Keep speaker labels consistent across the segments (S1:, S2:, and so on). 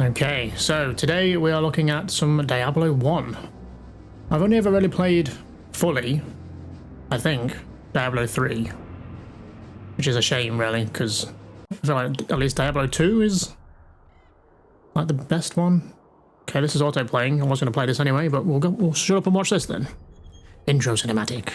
S1: Okay, so today we are looking at some Diablo 1. I've only ever really played fully, I think, Diablo 3. Which is a shame, really, because I feel like at least Diablo 2 is like the best one. Okay, this is auto-playing. I was going to play this anyway, but we'll shut up and watch this then. Intro cinematic.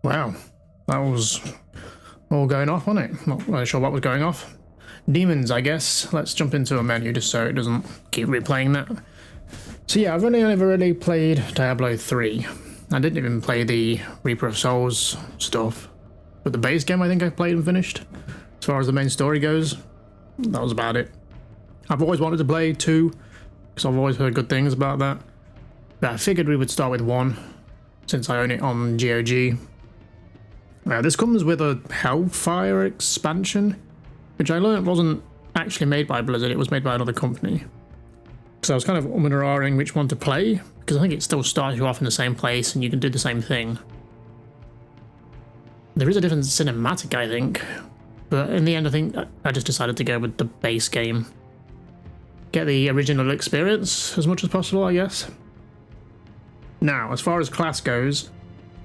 S1: Wow, that was all going off, wasn't it? Not really sure what was going off. Demons, I guess. Let's jump into a menu just so it doesn't keep replaying that. So yeah, I've only ever really played Diablo 3. I didn't even play the Reaper of Souls stuff. But the base game I think I played and finished. As far as the main story goes, that was about it. I've always wanted to play 2, because I've always heard good things about that. But I figured we would start with 1, since I own it on GOG. This comes with a Hellfire expansion, which I learned wasn't actually made by Blizzard, it was made by another company. So I was kind of umming which one to play, because I think it still starts you off in the same place and you can do the same thing. There is a different cinematic, I think, but in the end I think I just decided to go with the base game. Get the original experience as much as possible, I guess. Now, as far as class goes,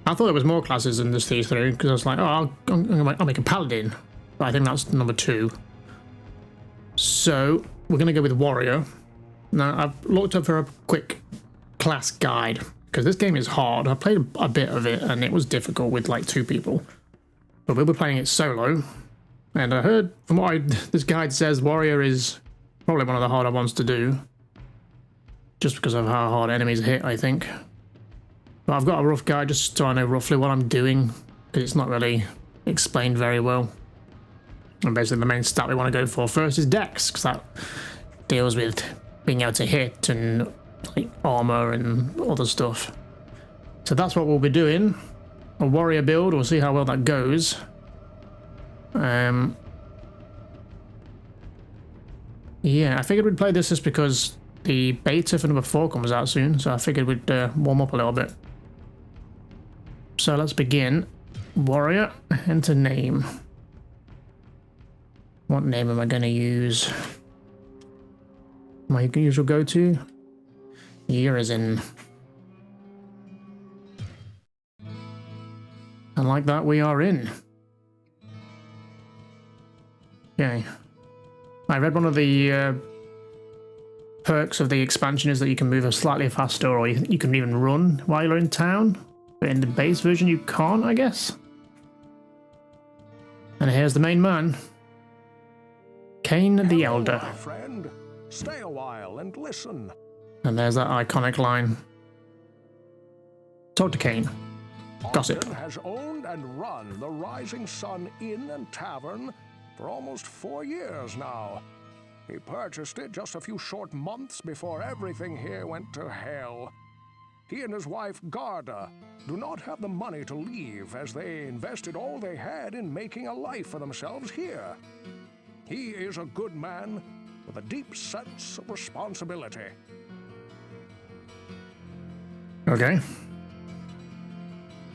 S1: I thought there was more classes in this T3 because I was like, oh, I'll make a paladin, but I think that's number 2. So we're going to go with warrior. Now I've looked up for a quick class guide because this game is hard. I played a bit of it and it was difficult with like 2 people, but we'll be playing it solo. And I heard from what this guide says, warrior is probably one of the harder ones to do, just because of how hard enemies hit, I think. But I've got a rough guide just so I know roughly what I'm doing, because it's not really explained very well. And basically the main stat we want to go for first is Dex, because that deals with being able to hit and like armor and other stuff. So that's what we'll be doing. A warrior build, we'll see how well that goes. Yeah, I figured we'd play this just because the beta for number 4 comes out soon, so I figured we'd warm up a little bit. So let's begin. Warrior, enter name. What name am I going to use? My usual go-to? Year is in. And like that, we are in. Okay. I read one of the perks of the expansion is that you can move slightly faster, or you can even run while you're in town. But in the base version you can't, I guess. And here's the main man. Cain the Elder.
S2: Friend. Stay a while and listen.
S1: And there's that iconic line. Talk to Cain. Gossip.
S2: Austin has owned and run the Rising Sun Inn and Tavern for almost 4 years now. He purchased it just a few short months before everything here went to hell. he and his wife Garda do not have the money to leave, as they invested all they had in making a life for themselves here. He is a good man with a deep sense of responsibility.
S1: Okay.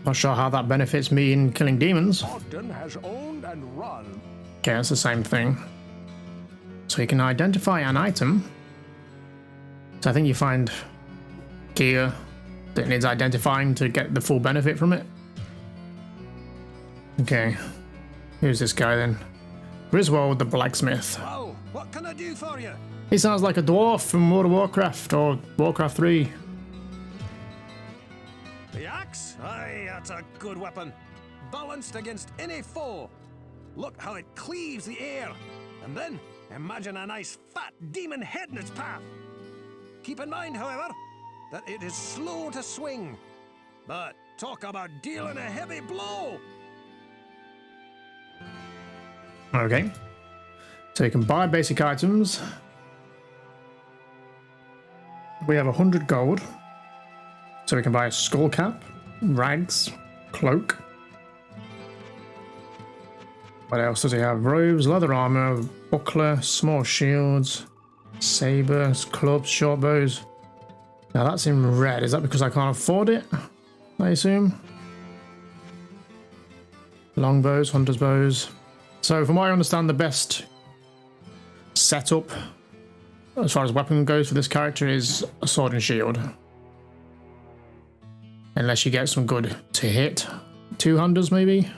S1: Not sure how that benefits me in killing demons.
S2: Ogden has owned and run.
S1: Okay, that's the same thing. So you can identify an item. So I think you find gear that needs identifying to get the full benefit from it. Okay. Who's this guy then? Griswold the blacksmith.
S3: Well, what can I do for you?
S1: He sounds like a dwarf from World of Warcraft or Warcraft 3.
S3: The axe? Aye, that's a good weapon. Balanced against any foe. Look how it cleaves the air. And then, imagine a nice fat demon head in its path. Keep in mind, however, that it is slow to swing. But talk about dealing a heavy blow.
S1: Okay. So you can buy basic items. We have 100 gold. So we can buy a skull cap, rags, cloak. What else does he have? Robes, leather armor, buckler, small shields, sabers, clubs, short bows. Now that's in red. Is that because I can't afford it? I assume. Long bows, hunter's bows. So from what I understand, the best setup as far as weapon goes for this character is a sword and shield. Unless you get some good to hit two-handers maybe.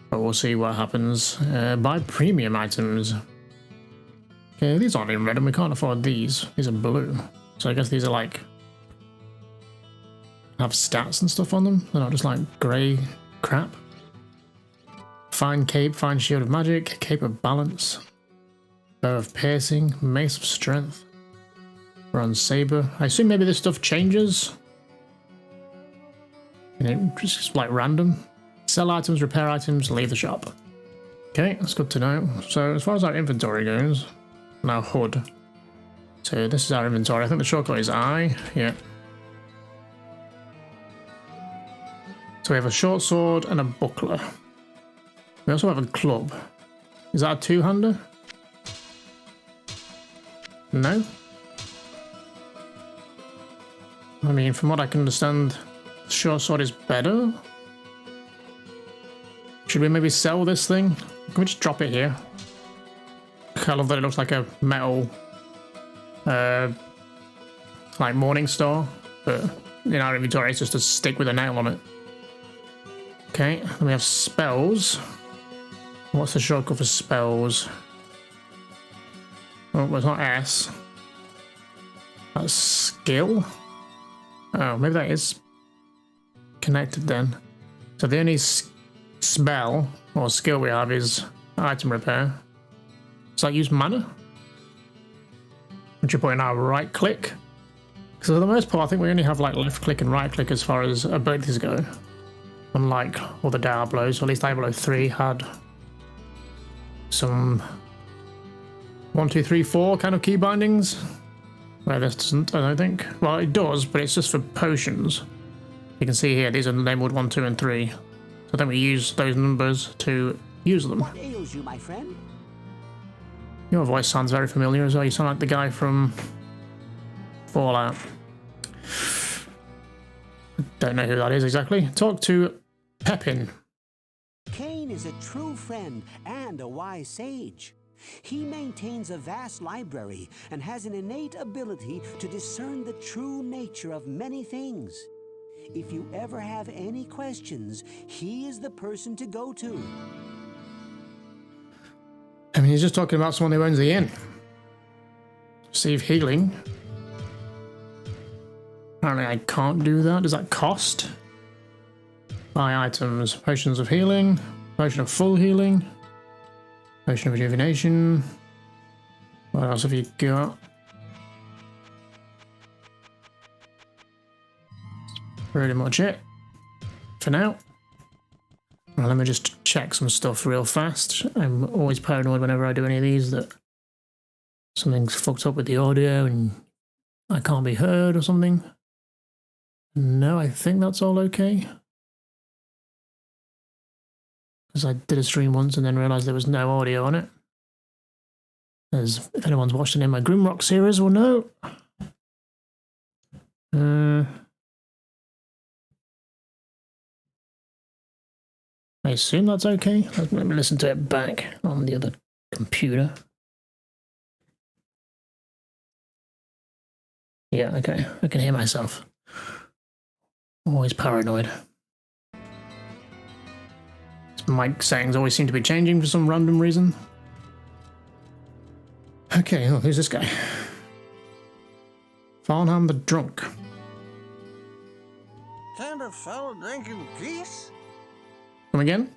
S1: But we'll see what happens. Buy premium items. Okay, these aren't in red and we can't afford these. These are blue. So I guess these are like... have stats and stuff on them. They're not just like grey crap. Fine cape, fine shield of magic, cape of balance, bow of piercing, mace of strength, bronze saber. I assume maybe this stuff changes. You know, just like random. Sell items, repair items, leave the shop. Okay, that's good to know. So as far as our inventory goes, now HUD. So this is our inventory. I think the shortcut is I. Yeah. So we have a short sword and a buckler. We also have a club. Is that a two-hander? No? I mean, from what I can understand, the short sword is better. Should we maybe sell this thing? Can we just drop it here? I love that it looks like a metal, like Morning Star, but in our inventory it's just a stick with a nail on it. Okay, then we have spells. What's the shortcut for spells? Oh, well, it's not S. That's skill. Oh, maybe that is connected then. So the only spell or skill we have is item repair. Does that use mana? Which you put in our right click? Because for the most part, I think we only have like left click and right click as far as abilities go. Unlike all the Diablos, or at least Diablo 3 had some 1, 2, 3, 4 kind of key bindings. Where this doesn't, I don't think. Well, it does, but it's just for potions. You can see here, these are labeled 1, 2, and 3. So then we use those numbers to use them.
S4: What ails you, my friend?
S1: Your voice sounds very familiar as well. You sound like the guy from Fallout. Don't know who that is exactly. Talk to Pepin.
S4: Cain is a true friend and a wise sage. He maintains a vast library and has an innate ability to discern the true nature of many things. If you ever have any questions, he is the person to go to.
S1: I mean, he's just talking about someone who owns the inn. Receive healing. Apparently I can't do that. Does that cost? Buy items. Potions of healing. Potion of full healing. Potion of rejuvenation. What else have you got? Pretty much it. For now. Well, let me just check some stuff real fast. I'm always paranoid whenever I do any of these that something's fucked up with the audio and I can't be heard or something. No, I think that's all okay. Because I did a stream once and then realised there was no audio on it. As if anyone's watched any of my Grimrock series will know. I assume that's okay. Let me listen to it back on the other computer. Yeah, okay. I can hear myself. Always paranoid. Mic settings always seem to be changing for some random reason. Okay, oh, who's this guy? Farnham the Drunk.
S3: Kind of fellow drinking geese?
S1: Come again?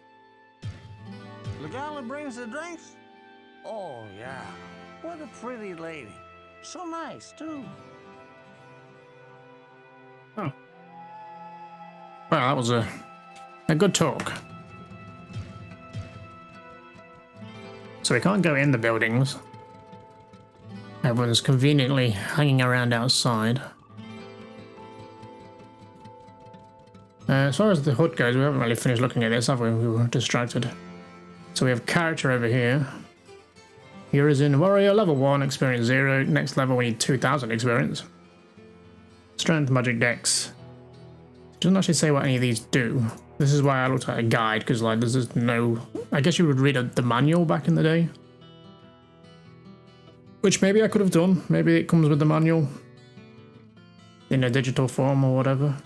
S3: The gal that brings the drinks? Oh, yeah. What a pretty lady. So nice, too.
S1: Oh. Well, that was a good talk. So we can't go in the buildings. Everyone's conveniently hanging around outside. As far as the HUD goes, we haven't really finished looking at this, have we? We were distracted. So we have character over here. Here is in Warrior level 1, experience 0. Next level we need 2000 experience. Strength, magic, dex. It doesn't actually say what any of these do. This is why I looked at a guide, because like there's just no... I guess you would read the manual back in the day. Which maybe I could have done. Maybe it comes with the manual. In a digital form or whatever.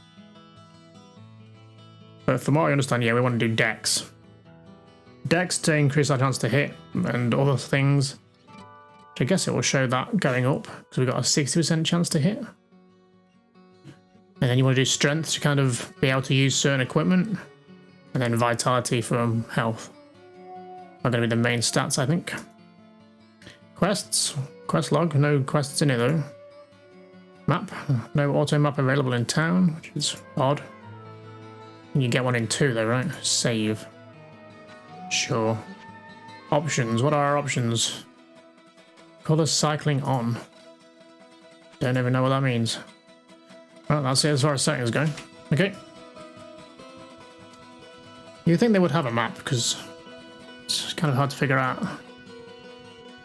S1: But from what I understand, yeah, we want to do dex. Dex to increase our chance to hit and other things. Which I guess it will show that going up, because we've got a 60% chance to hit. And then you want to do strength to kind of be able to use certain equipment. And then vitality for health. Are going to be the main stats, I think. Quests. Quest log. No quests in it though. Map. No auto map available in town, which is odd. You get one in 2 though, right? Save. Sure. Options. What are our options? Color cycling on. Don't even know what that means. Well, that's it as far as settings go. Okay. You'd think they would have a map, because it's kind of hard to figure out.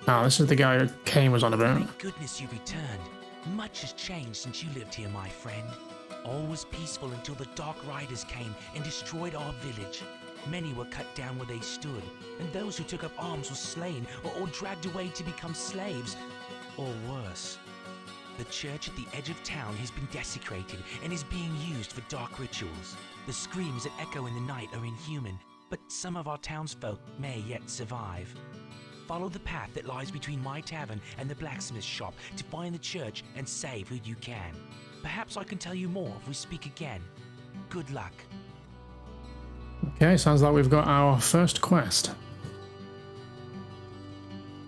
S1: Ah, this is the guy that Kane was on about.
S5: Thank goodness you returned. Much has changed since you lived here, my friend. All was peaceful until the Dark Riders came and destroyed our village. Many were cut down where they stood, and those who took up arms were slain or dragged away to become slaves, or worse. The church at the edge of town has been desecrated and is being used for dark rituals. The screams that echo in the night are inhuman, but some of our townsfolk may yet survive. Follow the path that lies between my tavern and the blacksmith shop to find the church and save who you can. Perhaps I can tell you more if we speak again. Good luck.
S1: Okay, sounds like we've got our first quest.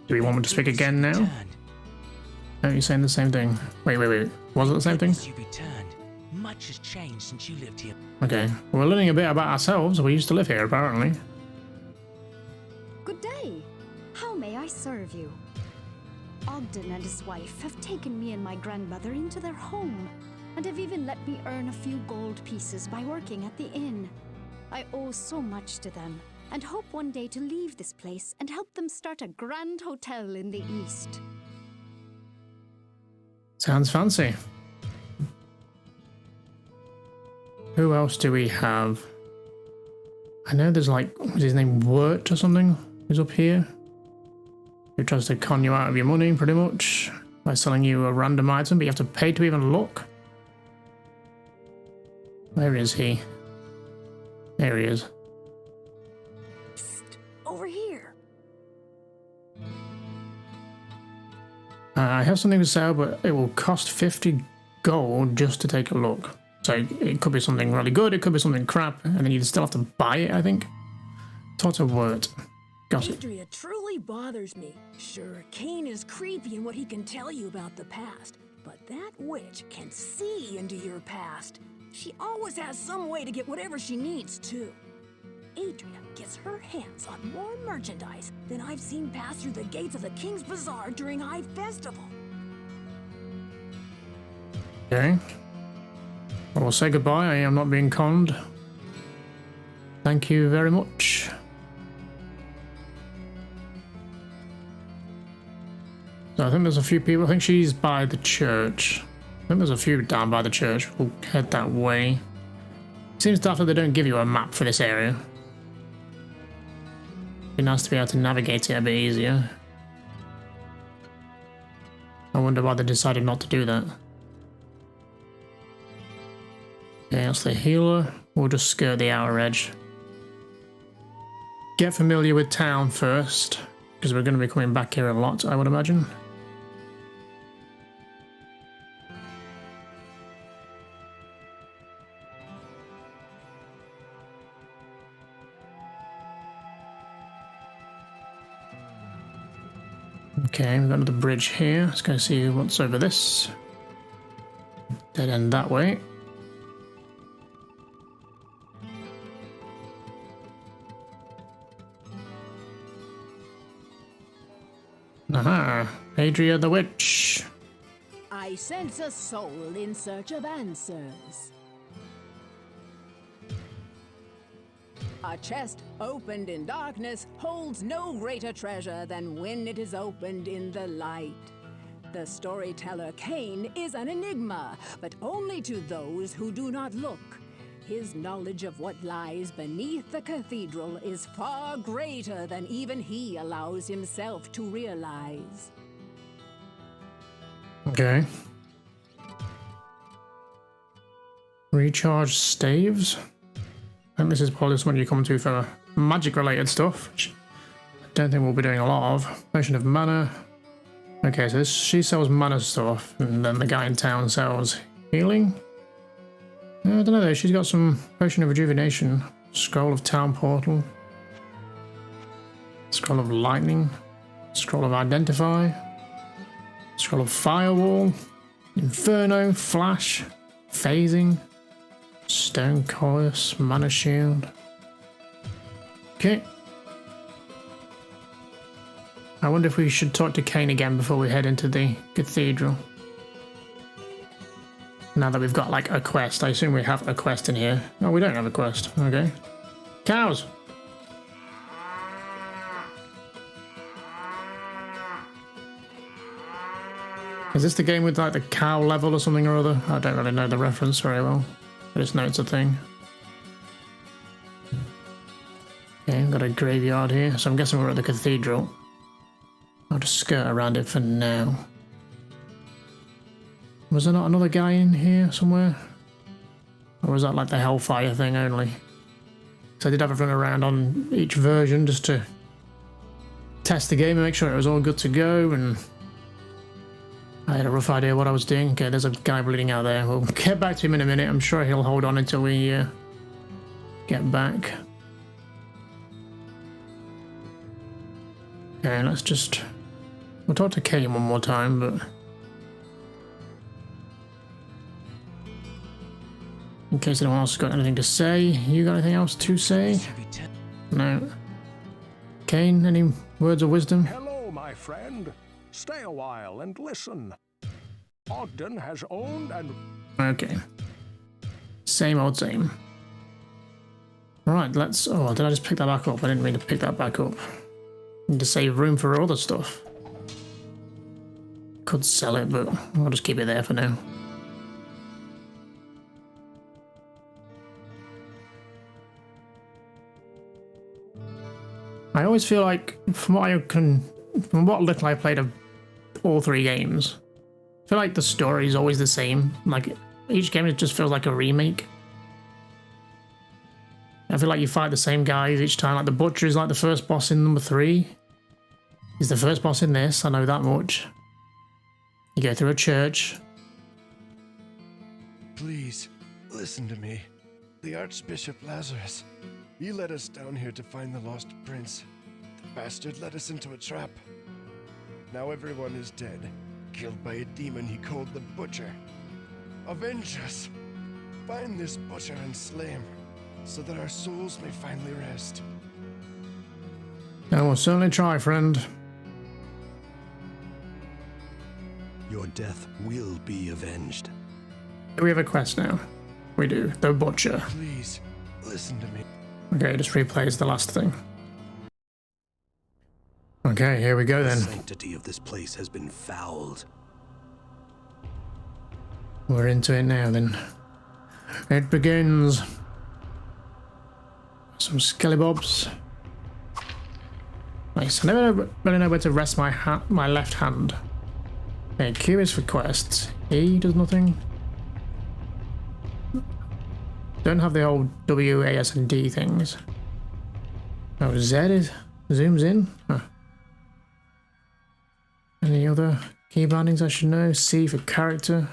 S1: Do we want me to speak again now? No, you're saying the same thing. Wait. Was it the same thing?
S5: You returned. Much has changed since you lived here.
S1: Okay, we're learning a bit about ourselves. We used to live here, apparently.
S6: Good day. How may I serve you? Ogden and his wife have taken me and my grandmother into their home, and have even let me earn a few gold pieces by working at the inn. I owe so much to them, and hope one day to leave this place and help them start a grand hotel in the east.
S1: Sounds fancy. Who else do we have? I know there's like, what's his name, Wirt or something? Who's up here? Who tries to con you out of your money, pretty much, by selling you a random item, but you have to pay to even look. Where is he? There he is.
S6: Psst, over here.
S1: I have something to sell, but it will cost 50 gold just to take a look. So it could be something really good, it could be something crap, and then you still have to buy it, I think. Talk to Wirt. Gossip.
S7: Adria truly bothers me. Sure, Kane is creepy in what he can tell you about the past, but that witch can see into your past. She always has some way to get whatever she needs, too. Adria gets her hands on more merchandise than I've seen pass through the gates of the King's Bazaar during High Festival.
S1: Okay. I will say goodbye. I am not being conned. Thank you very much. So I think there's a few people. I think she's by the church. I think there's a few down by the church. We'll head that way. Seems daft that they don't give you a map for this area. Be nice to be able to navigate it a bit easier. I wonder why they decided not to do that. Okay, that's the healer. We'll just skirt the outer edge. Get familiar with town first, because we're going to be coming back here a lot, I would imagine. Okay, we've got another bridge here. Let's go see what's over this. Dead end that way. Aha! Adria the Witch!
S7: I sense a soul in search of answers. A chest opened in darkness holds no greater treasure than when it is opened in the light. The storyteller Cain is an enigma, but only to those who do not look. His knowledge of what lies beneath the cathedral is far greater than even he allows himself to realize.
S1: Okay. Recharge staves. I think this is probably something you come to for magic related stuff, which I don't think we'll be doing a lot of. Potion of mana. Okay, so she sells mana stuff, and then the guy in town sells healing. I don't know though, she's got some potion of rejuvenation, scroll of town portal, scroll of lightning, scroll of identify, scroll of firewall, inferno, flash, phasing, stone chorus, mana shield. Okay. I wonder if we should talk to Cain again before we head into the cathedral. Now that we've got like a quest, I assume we have a quest in here. No, we don't have a quest. Okay. Cows! Is this the game with like the cow level or something or other? I don't really know the reference very well. I just know it's a thing. Okay, I've got a graveyard here, so I'm guessing we're at the cathedral. I'll just skirt around it for now. Was there not another guy in here somewhere? Or was that like the Hellfire thing only? So I did have a run around on each version just to test the game and make sure it was all good to go, and I had a rough idea what I was doing. Okay, there's a guy bleeding out there. We'll get back to him in a minute. I'm sure he'll hold on until we get back. Okay, let's just... We'll talk to Cain one more time, but... in case anyone else has got anything to say. You got anything else to say? No. Cain, any words of wisdom?
S2: Hello, my friend. Stay a while and listen. Ogden has owned and...
S1: Okay. Same old same. Right, let's... Oh, did I just pick that back up? I didn't mean to pick that back up. Need to save room for other stuff. Could sell it, but I'll just keep it there for now. I always feel like, from what little I played of all three games, I feel like the story is always the same. Like, each game it just feels like a remake. I feel like you fight the same guys each time. Like, the Butcher is like the first boss in number 3. He's the first boss in this, I know that much. You go through a church.
S8: Please, listen to me. The Archbishop Lazarus. He led us down here to find the lost prince. The bastard led us into a trap. Now everyone is dead, killed by a demon he called the Butcher. Avenge us! Find this Butcher and slay him, so that our souls may finally rest.
S1: I will certainly try, friend.
S3: Your death will be avenged.
S1: We have a quest now. We do. The Butcher.
S8: Please, listen to me.
S1: Okay, just replays the last thing. Okay, here we go
S3: The
S1: then.
S3: sanctity of this place has been fouled.
S1: We're into it now then. It begins. Some skellybobs. Nice. I never really know where to rest my left hand. Okay, Q is for quests. E does nothing. Don't have the old W, A, S, and D things. Oh, Z is zooms in. Huh. Any other key bindings I should know? C for character.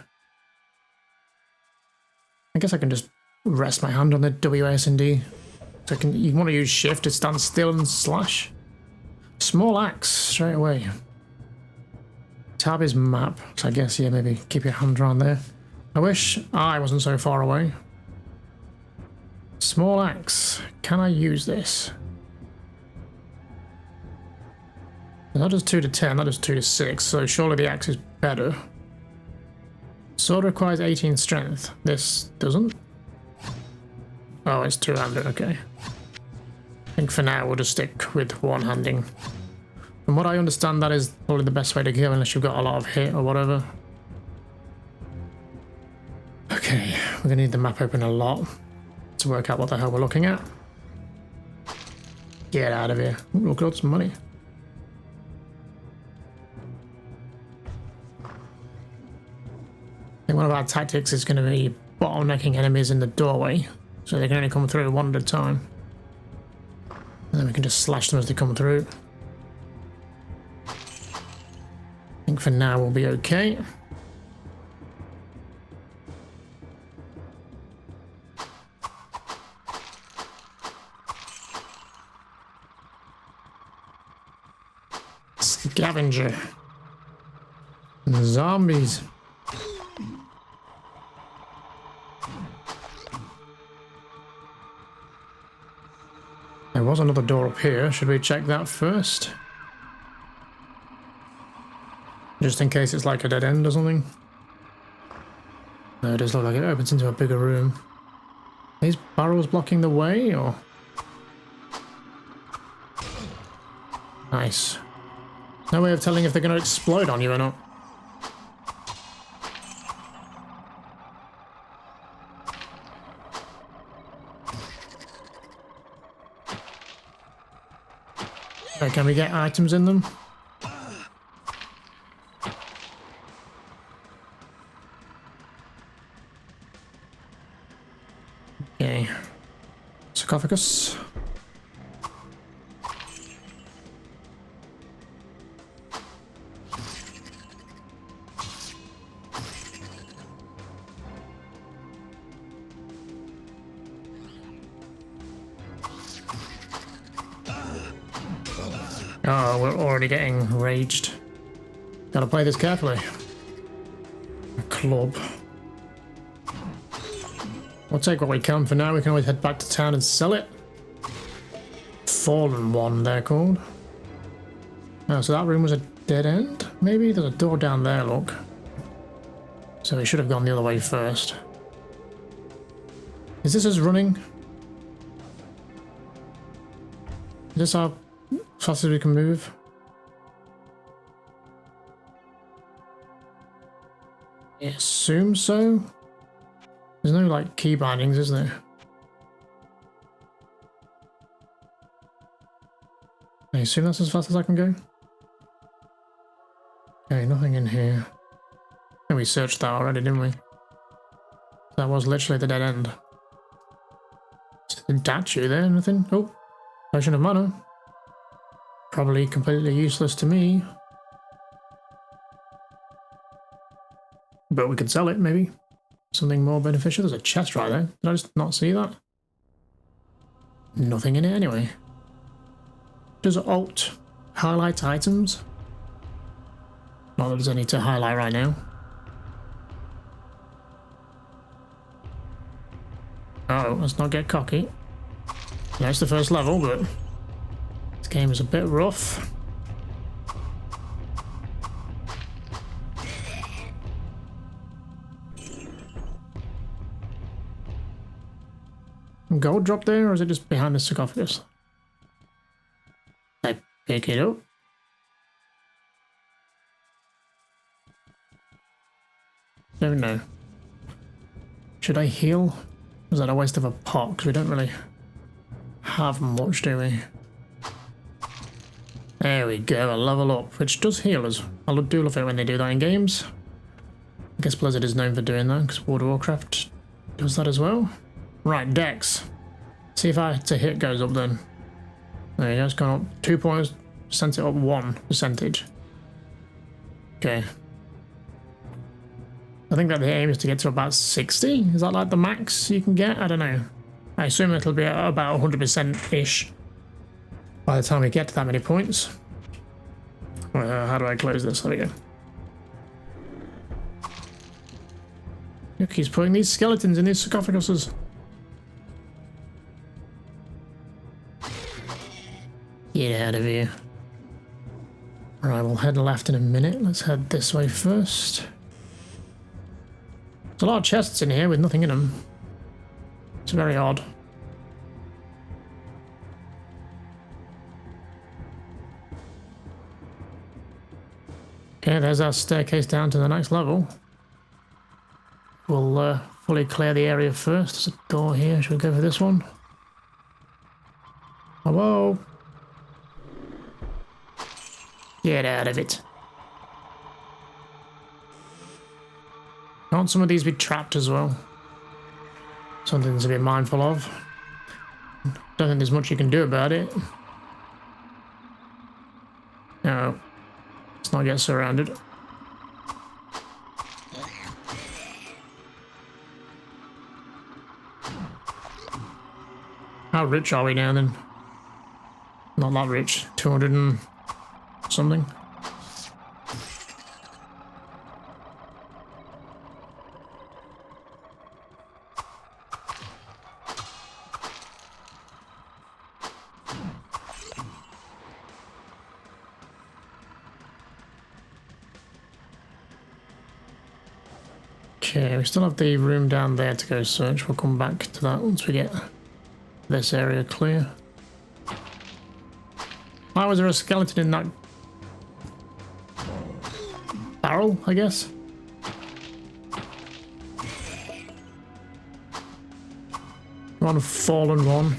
S1: I guess I can just rest my hand on the W, A, S, and D. So you want to use shift to stand still and slash. Small axe straight away. Tab is map. So I guess, yeah, maybe keep your hand around there. I wish I wasn't so far away. Small axe. Can I use this? That does 2 to 10, that does 2 to 6, so surely the axe is better. Sword requires 18 strength. This doesn't? Oh, it's two-handed, okay. I think for now we'll just stick with one-handing. From what I understand, that is probably the best way to go unless you've got a lot of hit or whatever. Okay, we're gonna need the map open a lot to work out what the hell we're looking at. Get out of here. Ooh, look at all this money. I think one of our tactics is going to be bottlenecking enemies in the doorway, so they can only come through one at a time. And then we can just slash them as they come through. I think for now we'll be okay. Scavenger. Zombies. There was another door up here. Should we check that first? Just in case it's like a dead end or something. No, it does look like it opens into a bigger room. Are these barrels blocking the way, or? Nice. No way of telling if they're going to explode on you or not. Okay, can we get items in them? Okay. Sarcophagus. Oh, we're already getting raged. Gotta play this carefully. A club. We'll take what we can for now. We can always head back to town and sell it. Fallen One, they're called. Oh, so that room was a dead end? Maybe? There's a door down there, look. So we should have gone the other way first. Is this us running? Is this our fast as we can move? I assume so. There's no like key bindings, is there? I assume that's as fast as I can go. Okay, nothing in here. And we searched that already, didn't we? That was literally the dead end. Statue there, nothing. Oh, potion of mana. Probably completely useless to me. But we could sell it, maybe. Something more beneficial. There's a chest right there. Did I just not see that? Nothing in it anyway. Does Alt highlight items? Not that there's any to highlight right now. Oh, let's not get cocky. Yeah, it's the first level, but this game is a bit rough. gold drop there, or is it just behind the sarcophagus? I pick it up. Don't know. Should I heal? Was that a waste of a pot? Because we don't really have much, do we? There we go, a level up, which does heal us. I do love it when they do that in games. I guess Blizzard is known for doing that, because World of Warcraft does that as well. Right, Dex. See if I to hit goes up then. There you go, it's gone up 2 points, sent it up 1%. Okay. I think that the aim is to get to about 60. Is that like the max you can get? I don't know. I assume it'll be about 100%-ish by the time we get to that many points. How do I close this? There we go. Look, he's putting these skeletons in these sarcophaguses. Get out of here. Right, we'll head left in a minute. Let's head this way first. There's a lot of chests in here with nothing in them. It's very odd. Okay, there's our staircase down to the next level. We'll fully clear the area first. There's a door here. Should we go for this one? Hello? Get out of it. Can't some of these be trapped as well? Something to be mindful of. Don't think there's much you can do about it. No. Let's not get surrounded. How rich are we now then? Not that rich. 200 and something. Okay, we still have the room down there to go search. We'll come back to that once we get this area clear. Why was there a skeleton in that barrel, I guess? One fallen one.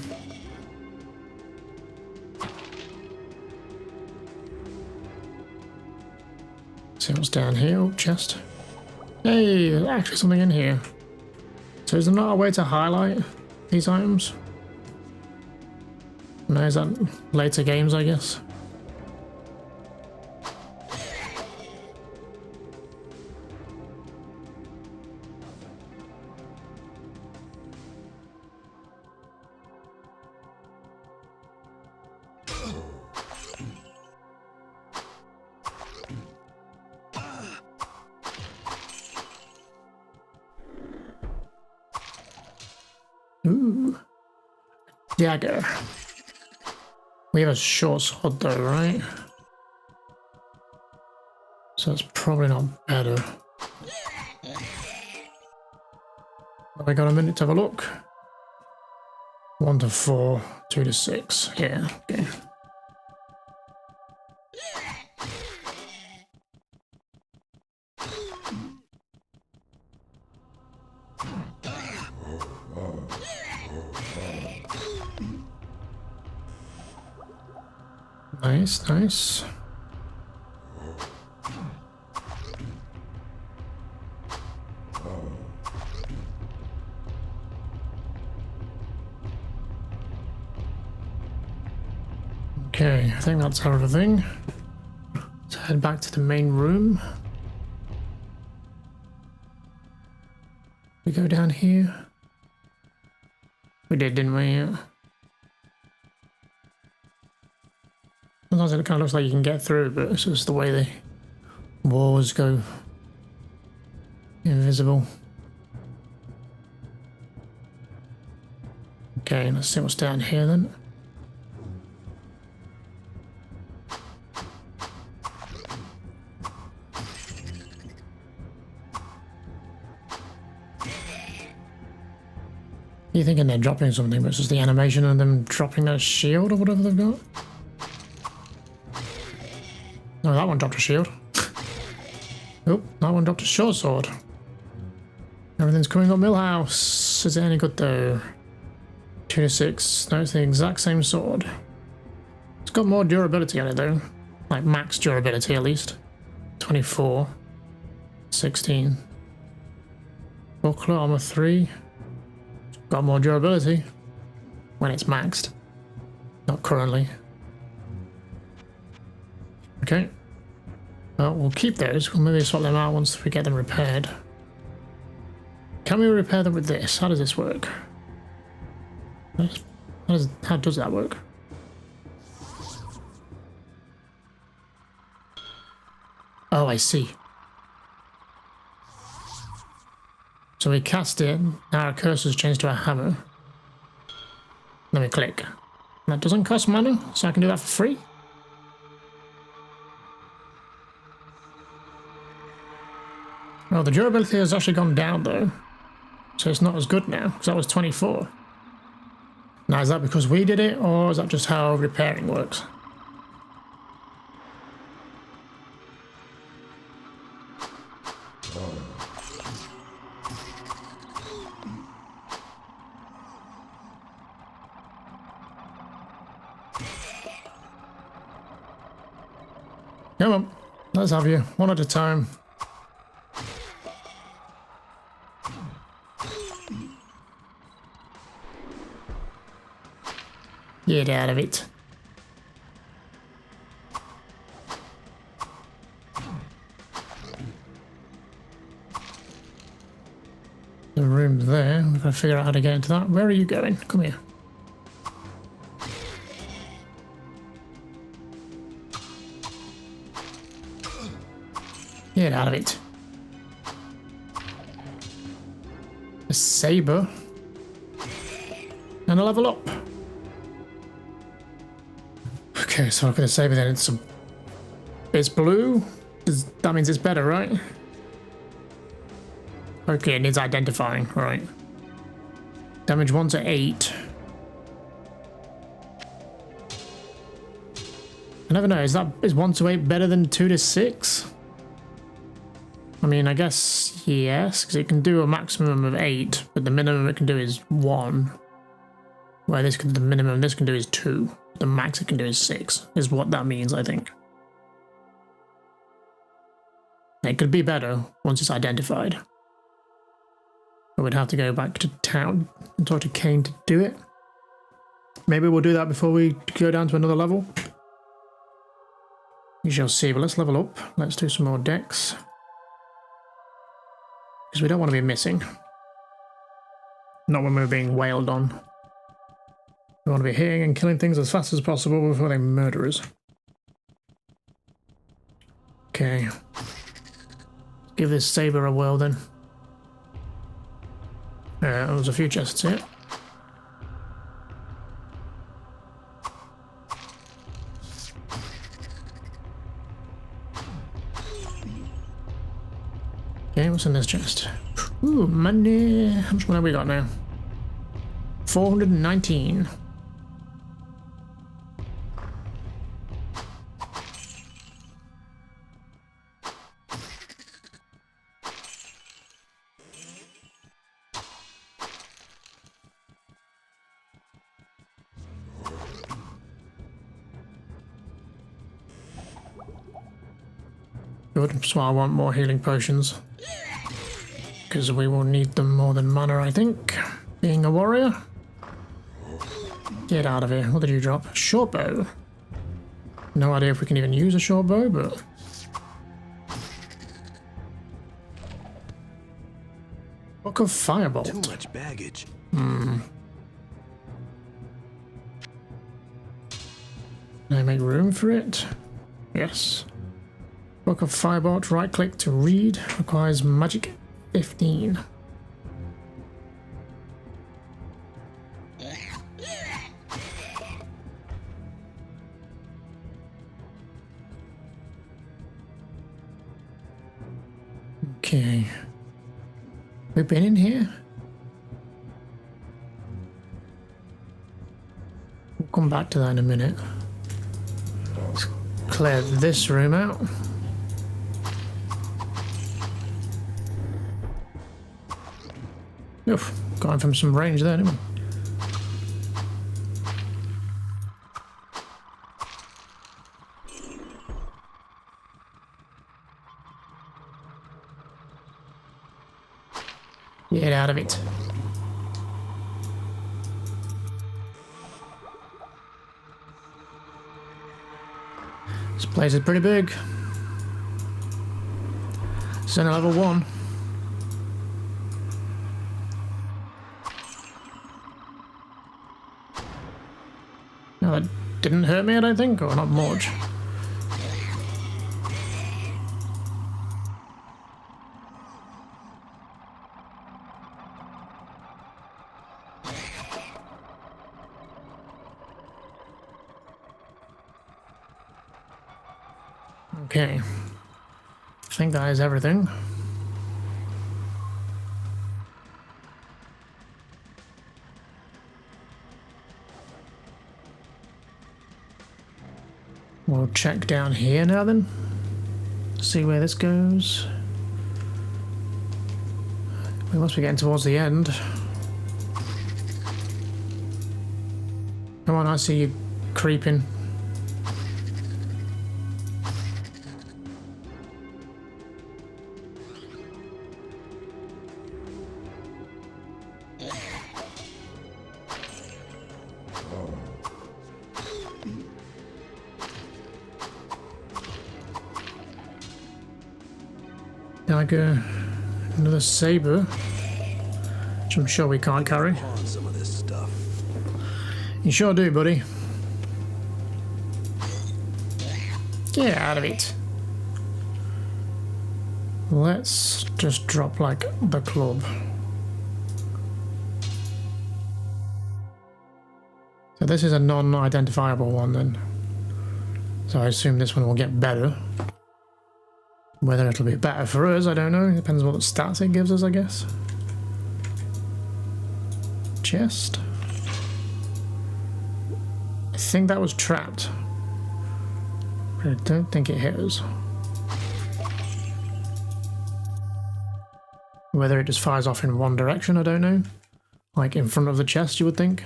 S1: See what's down here. Oh, chest. Hey, there's actually something in here. So is there not a way to highlight these items? No, is that later games, I guess? Ooh. Dagger. We have a short sword though, right? So it's probably not better. Have I got a minute to have a look? 1 to 4, 2 to 6. Yeah, okay. Nice, nice. Okay, I think that's everything. Let's head back to the main room. We go down here. We did, didn't we? Yeah. Sometimes it kind of looks like you can get through, but it's just the way the walls go invisible. Okay, let's see what's down here then. You're thinking they're dropping something, but it's just the animation of them dropping their shield or whatever they've got. No, that one dropped a shield. Oh, that one dropped a short sword. Everything's coming up Millhouse. Is it any good though? 2 to 6. No, it's the exact same sword. It's got more durability on it though. Like max durability at least. 24. 16. Buckler armor 3. Got more durability. When it's maxed. Not currently. Okay. Well, we'll keep those. We'll maybe swap them out once we get them repaired. Can we repair them with this? How does this work? How does that work? Oh, I see. So we cast it, now our cursor's changed to a hammer. Then we click. That doesn't cost mana, so I can do that for free? Well, the durability has actually gone down though. So it's not as good now, because that was 24. Now is that because we did it, or is that just how repairing works? Come on, let's have you, one at a time. Get out of it. The room's there, we've got to figure out how to get into that. Where are you going? Come here. Get out of it. A saber. And a level up. Okay, so look at the saber then. It's blue. That means it's better, right? Okay, it needs identifying. Right. Damage 1 to 8. I never know. Is 1 to 8 better than 2 to 6? I mean, I guess yes, because it can do a maximum of 8, but the minimum it can do is 1. Where the minimum this can do is 2. The max it can do is 6, is what that means, I think. It could be better once it's identified. I would have to go back to town and talk to Kane to do it. Maybe we'll do that before we go down to another level. We shall see, but let's level up. Let's do some more decks. Because we don't want to be missing. Not when we're being wailed on. We want to be hitting and killing things as fast as possible before they murder us. Okay. Give this saber a whirl then. There's a few chests here. Okay, what's in this chest? Ooh, money. How much money have we got now? 419. Good, so I want more healing potions. Because we will need them more than mana, I think. Being a warrior. Get out of here. What did you drop? Short bow. No idea if we can even use a short bow, but... Book of Firebolt.
S8: Too much baggage.
S1: Can I make room for it? Yes. Book of Firebolt, right click to read. Requires magic 15. Okay. We've been in here? Come back to that in a minute. Let's clear this room out. Oof, got him from some range there, didn't we? Get out of it. This place is pretty big. It's only level 1. No, that didn't hurt me, I don't think, or not much. Okay, I think that is everything. We'll check down here now then, see where this goes. We must be getting towards the end. Come on, I see you creeping. Like another saber, which I'm sure we can't carry.
S3: On some of this stuff.
S1: You sure do, buddy. Get out of it. Let's just drop like the club. So this is a non-identifiable one then. So I assume this one will get better. Whether it'll be better for us, I don't know. It depends on what stats it gives us, I guess. Chest. I think that was trapped. But I don't think it hit us. Whether it just fires off in one direction, I don't know. Like in front of the chest, you would think.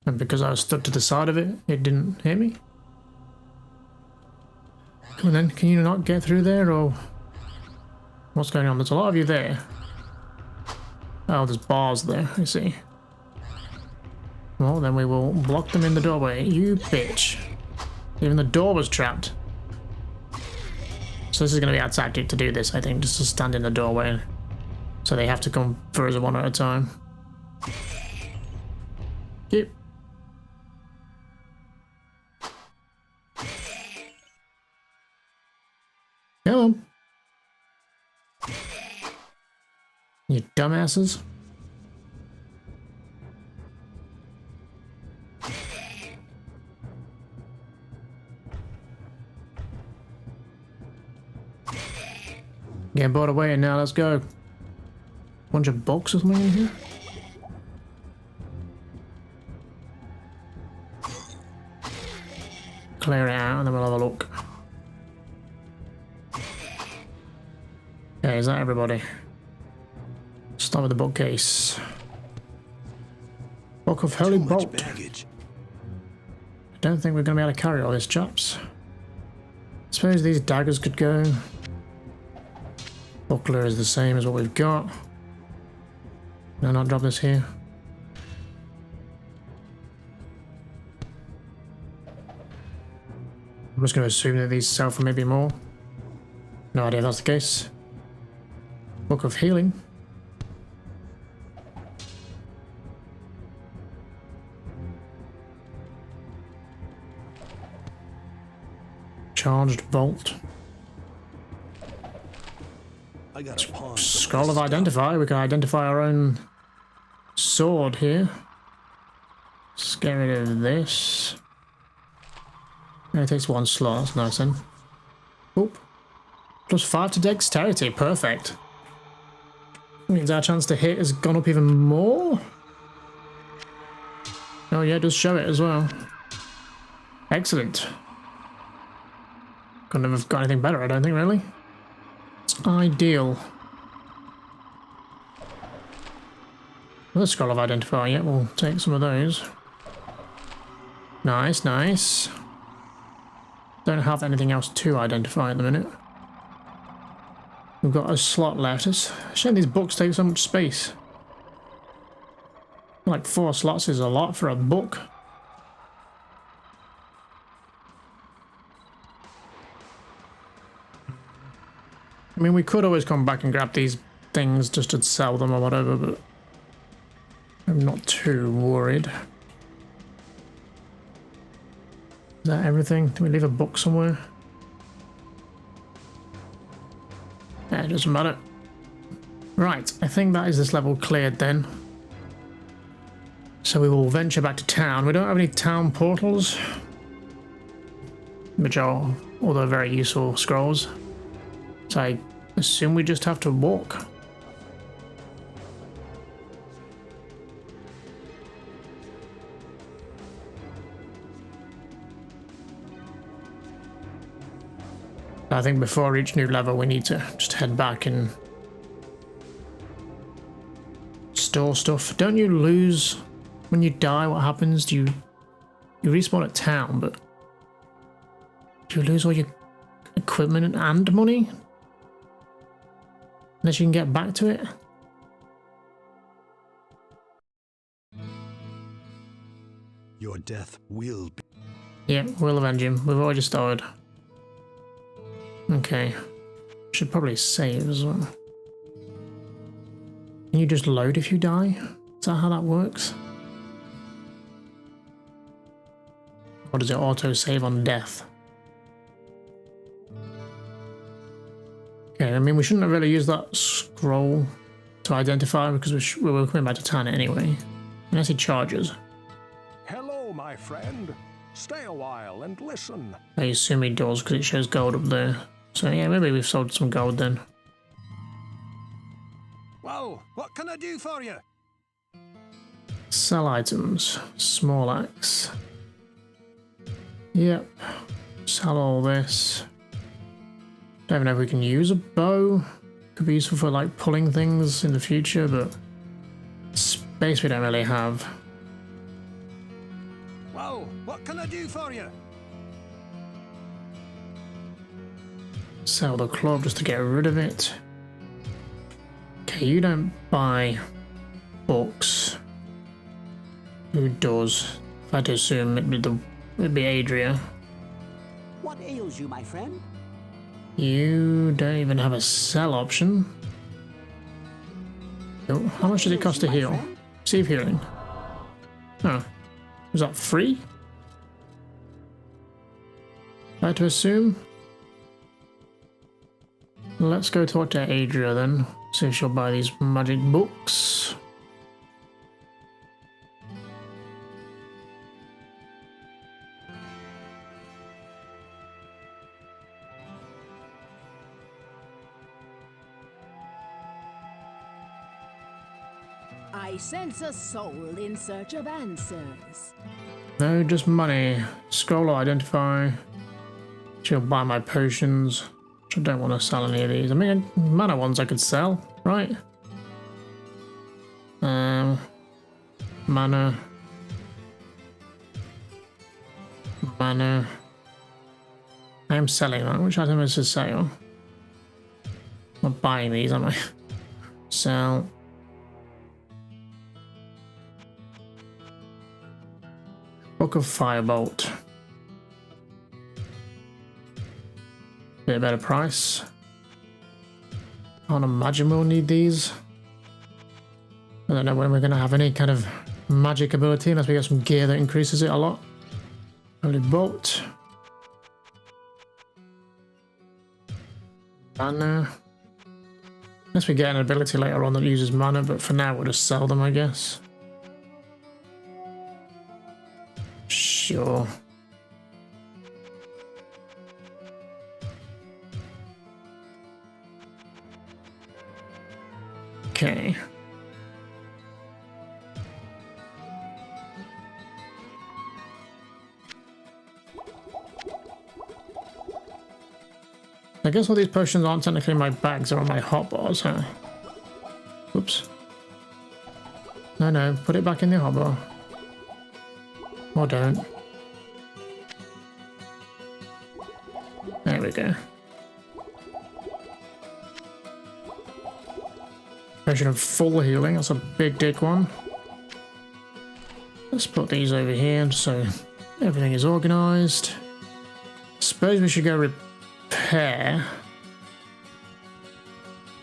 S1: And because I was stood to the side of it, it didn't hit me. Come on then, can you not get through there, or what's going on? There's a lot of you there. Oh, there's bars there, I see. Well, then we will block them in the doorway. You bitch. Even the door was trapped. So this is going to be our tactic to do this, I think, just to stand in the doorway. So they have to come for us one at a time. Yep. Come on. You dumbasses. Get bored away and now let's go. Bunch of box or something in here. Clear it out and then we'll have a look. Okay, is that everybody? Start with the bookcase. Book of Holy Bolt.
S3: Baggage.
S1: I don't think we're going to be able to carry all this, chaps. I suppose these daggers could go. Buckler is the same as what we've got. No, not drop this here. I'm just going to assume that these sell for maybe more. No idea if that's the case. Book of Healing. Charged Bolt.
S3: I got a pawn.
S1: Scroll of Identify. We can identify our own sword here. Let's get rid of this. And it takes one slot. That's nice then. Oop. +5 to dexterity. Perfect. Means our chance to hit has gone up even more. Oh yeah, it does show it as well. Excellent. Couldn't have got anything better, I don't think, really. It's ideal. Another scroll of identify, yeah, we'll take some of those. Nice, nice. Don't have anything else to identify at the minute. We've got a slot left. It's a shame these books take so much space. Like 4 slots is a lot for a book. I mean, we could always come back and grab these things just to sell them or whatever, but I'm not too worried. Is that everything? Do we leave a book somewhere? Yeah, it doesn't matter. Right, I think that is this level cleared then. So we will venture back to town. We don't have any town portals, which are although very useful scrolls. So I assume we just have to walk. I think before each new level we need to just head back and store stuff. Don't you lose when you die? What happens? Do you respawn at town, but do you lose all your equipment and money? Unless you can get back to it?
S3: Your death will be.
S1: Yeah, we'll avenge him. We've already started. Okay. Should probably save as well. Can you just load if you die? Is that how that works? Or does it auto-save on death? Okay, I mean, we shouldn't have really used that scroll to identify because we were coming back to town anyway. Unless he charges.
S2: Hello, my friend. Stay a while and listen.
S1: I assume he does because it shows gold up there. So yeah, maybe we've sold some gold then.
S3: Well, what can I do for you?
S1: Sell items. Small axe. Yep. Sell all this. Don't even know if we can use a bow. Could be useful for like pulling things in the future, but space we don't really have.
S3: Well, what can I do for you?
S1: Sell the club just to get rid of it. Okay, you don't buy books. Who does? If I had to assume it'd be Adria.
S4: What ails you, my friend?
S1: You don't even have a sell option. Oh, how much does it cost to heal? Save healing. Oh, was that free? I had to assume. Let's go talk to Adria then. See if she'll buy these magic books.
S7: I sense a soul in search of answers.
S1: No, just money. Scroll or identify. She'll buy my potions. I don't want to sell any of these. I mean, mana ones I could sell, right? Mana. Mana. I am selling that. Which item is to sale? I'm not buying these, am I? Sell. Book of Firebolt. Bit of better price. I can't imagine we'll need these. I don't know when we're going to have any kind of magic ability unless we get some gear that increases it a lot. Holy Bolt. Mana. Unless we get an ability later on that uses mana, but for now we'll just sell them, I guess. Sure. Okay. I guess all these potions aren't technically in my bags, they're on my hotbars, huh? Oops. No, put it back in the hotbar. Or don't. There we go. Potion of full healing, that's a big dick one. Let's put these over here so everything is organised. Suppose we should go repair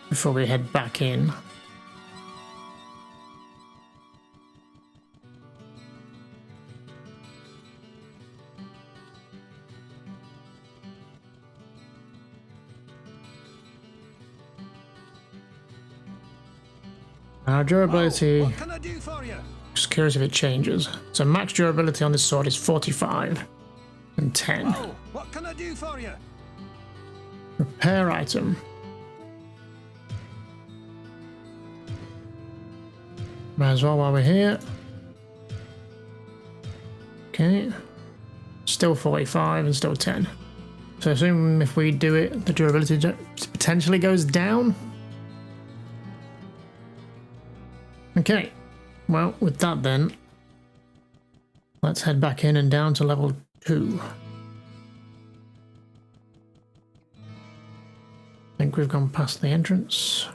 S1: before we head back in. Our durability,
S3: What can I do for you?
S1: just curious if it changes. So max durability on this sword is 45 and 10.
S3: Oh, what can I do for you?
S1: Repair item. Might as well while we're here. Okay. Still 45 and still 10. So I assume if we do it, the durability potentially goes down. Okay. Well, with that then, let's head back in and down to level 2. I think we've gone past the entrance.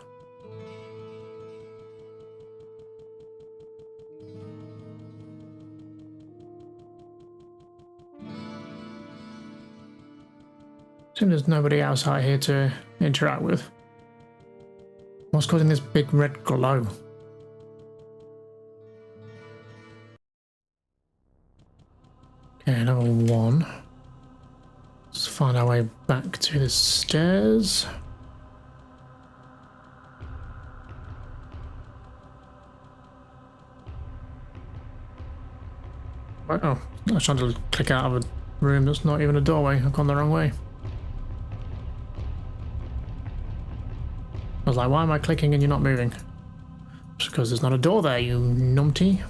S1: Assume there's nobody else out here to interact with. What's causing this big red glow? Okay, level 1. Let's find our way back to the stairs. Oh, I was trying to click out of a room that's not even a doorway. I've gone the wrong way. I was like, why am I clicking and you're not moving? Just because there's not a door there, you numpty.